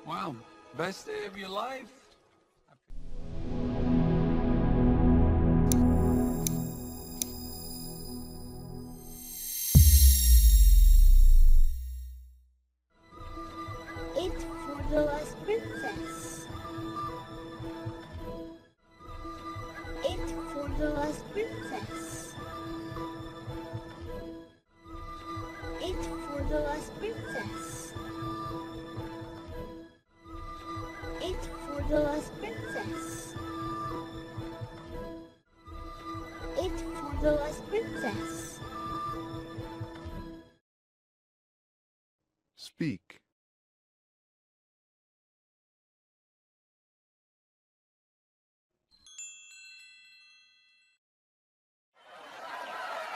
Wow, best day of your life? It's for the last princess. It's for the last princess. It's for the last princess. It's for the last princess. It's for the last princess. Speak.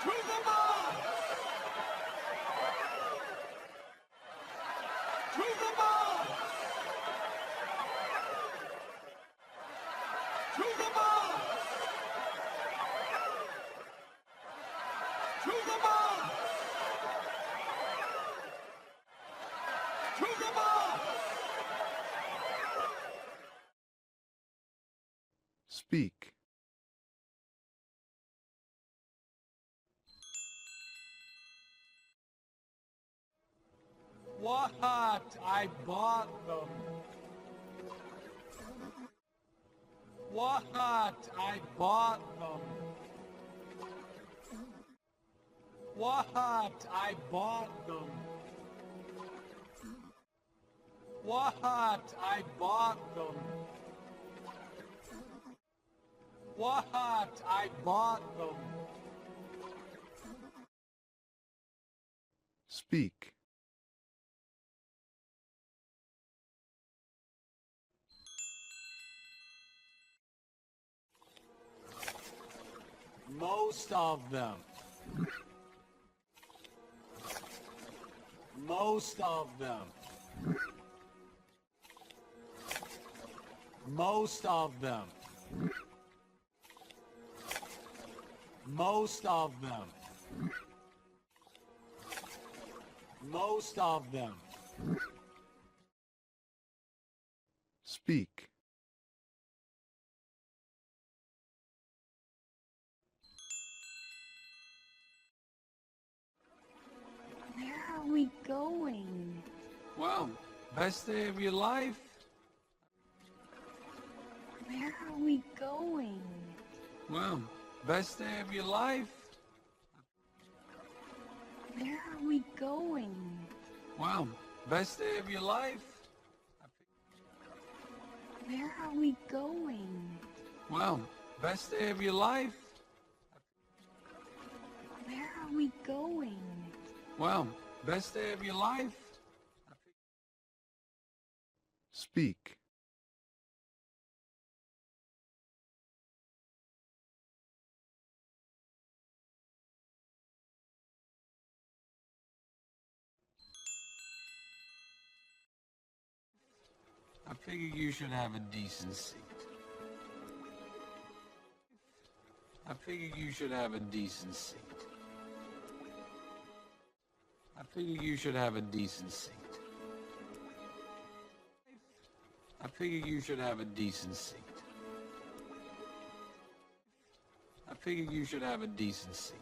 To the ball! To the ball! To the ball! To the ball! To the ball! Speak. What? I bought them. What? I bought them. What? I bought them. What? I bought them. What? I bought them. Speak. Most of them. Most of them. Most of them. Most of them. Most of them. Speak. Where are we going? Wow, best day of your life? Where are we going? Wow, best day of your life? Where are we going? Wow, best day of your life? Where are we going? Wow, best day of your life? Where are we going? Wow, best day of your life? Speak. I figure you should have a decent seat. I figure you should have a decent seat. I figure you should have a decent seat. I figure you should have a decent seat. I figure you should have a decent seat.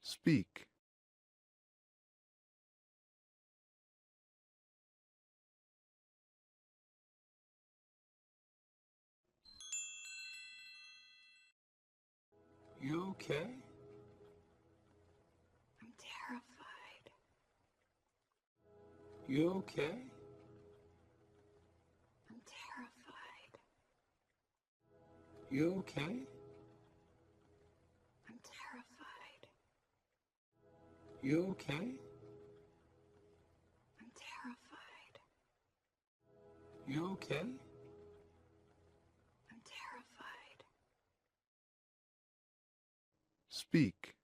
Speak. You okay? I'm terrified. You okay? I'm terrified. You okay? I'm terrified. You okay? I'm terrified. You okay? I'm terrified. Speak.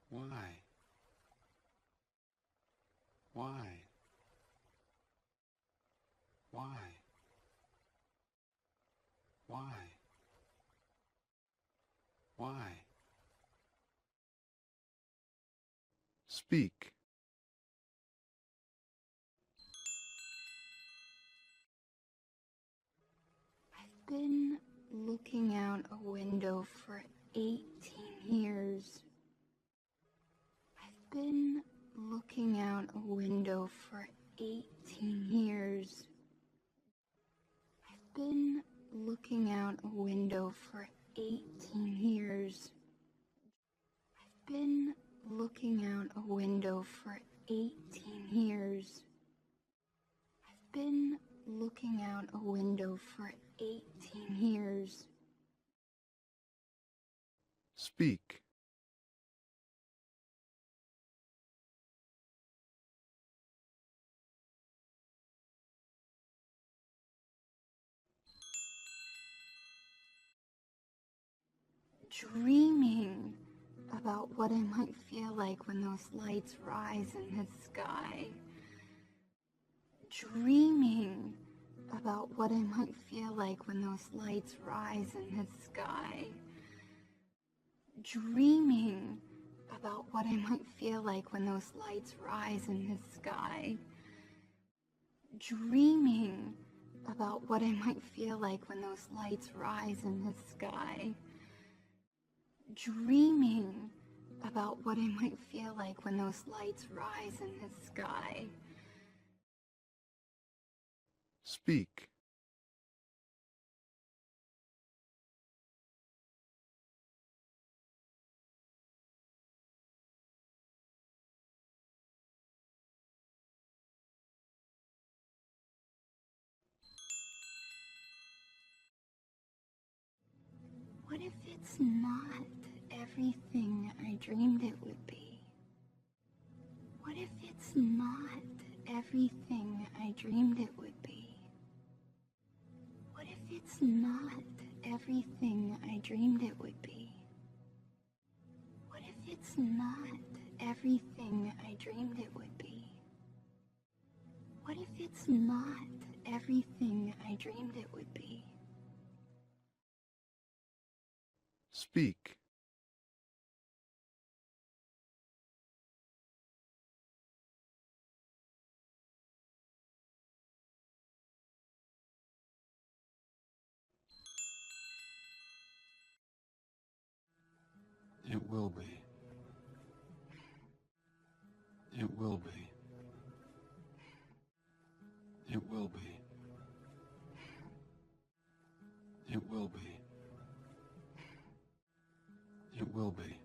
Why? Why? Why? Why? Why? Speak. I've been looking out a window for 18 years. I've been looking out a window for 18 years. I've been looking out a window for 18 years. I've been looking out a window for 18 years. I've been looking out a window for 18 years. Speak. Dreaming about what I might feel like when those lights rise in the sky. Dreaming about what I might feel like when those lights rise in the sky. Dreaming about what I might feel like when those lights rise in the sky. Dreaming about what I might feel like when those lights rise in the sky. Dreaming about what I might feel like when those lights rise in the sky. Speak. What if it's not everything I dreamed it would be? What if it's not everything I dreamed it would be? What if it's not everything I dreamed it would be? What if it's not everything I dreamed it would be? What if it's not everything I dreamed it would be? Speak. It will be. It will be. It will be. It will be. It will be.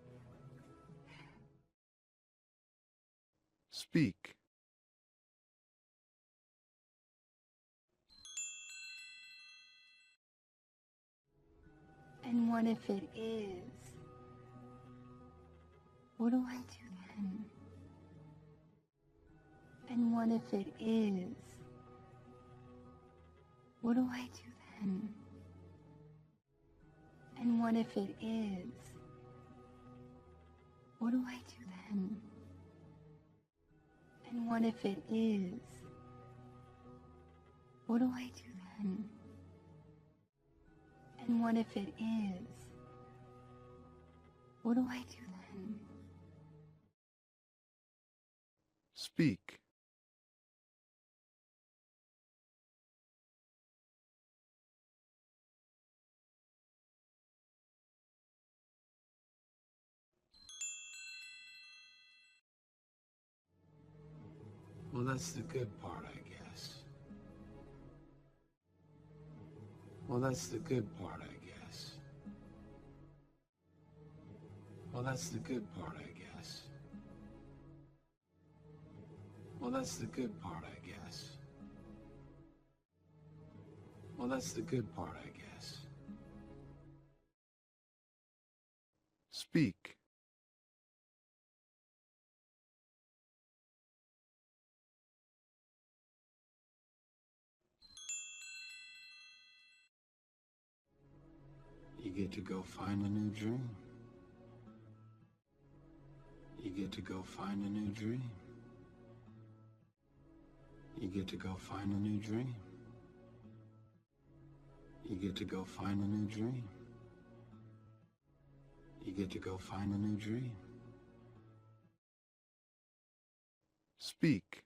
Speak. And what if it is? What do I do then? And what if it is? What do I do then? And what if it is? What do I do then? And what if it is? What do I do then? And what if it is? What do I do then? Speak. Well, that's the good part, I guess. Well, that's the good part, I guess. Well, that's the good part, I guess. Well, that's the good part, I guess. Well, that's the good part, I guess. Speak. You get to go find a new dream. You get to go find a new dream. You get to go find a new dream. You get to go find a new dream. You get to go find a new dream. Speak.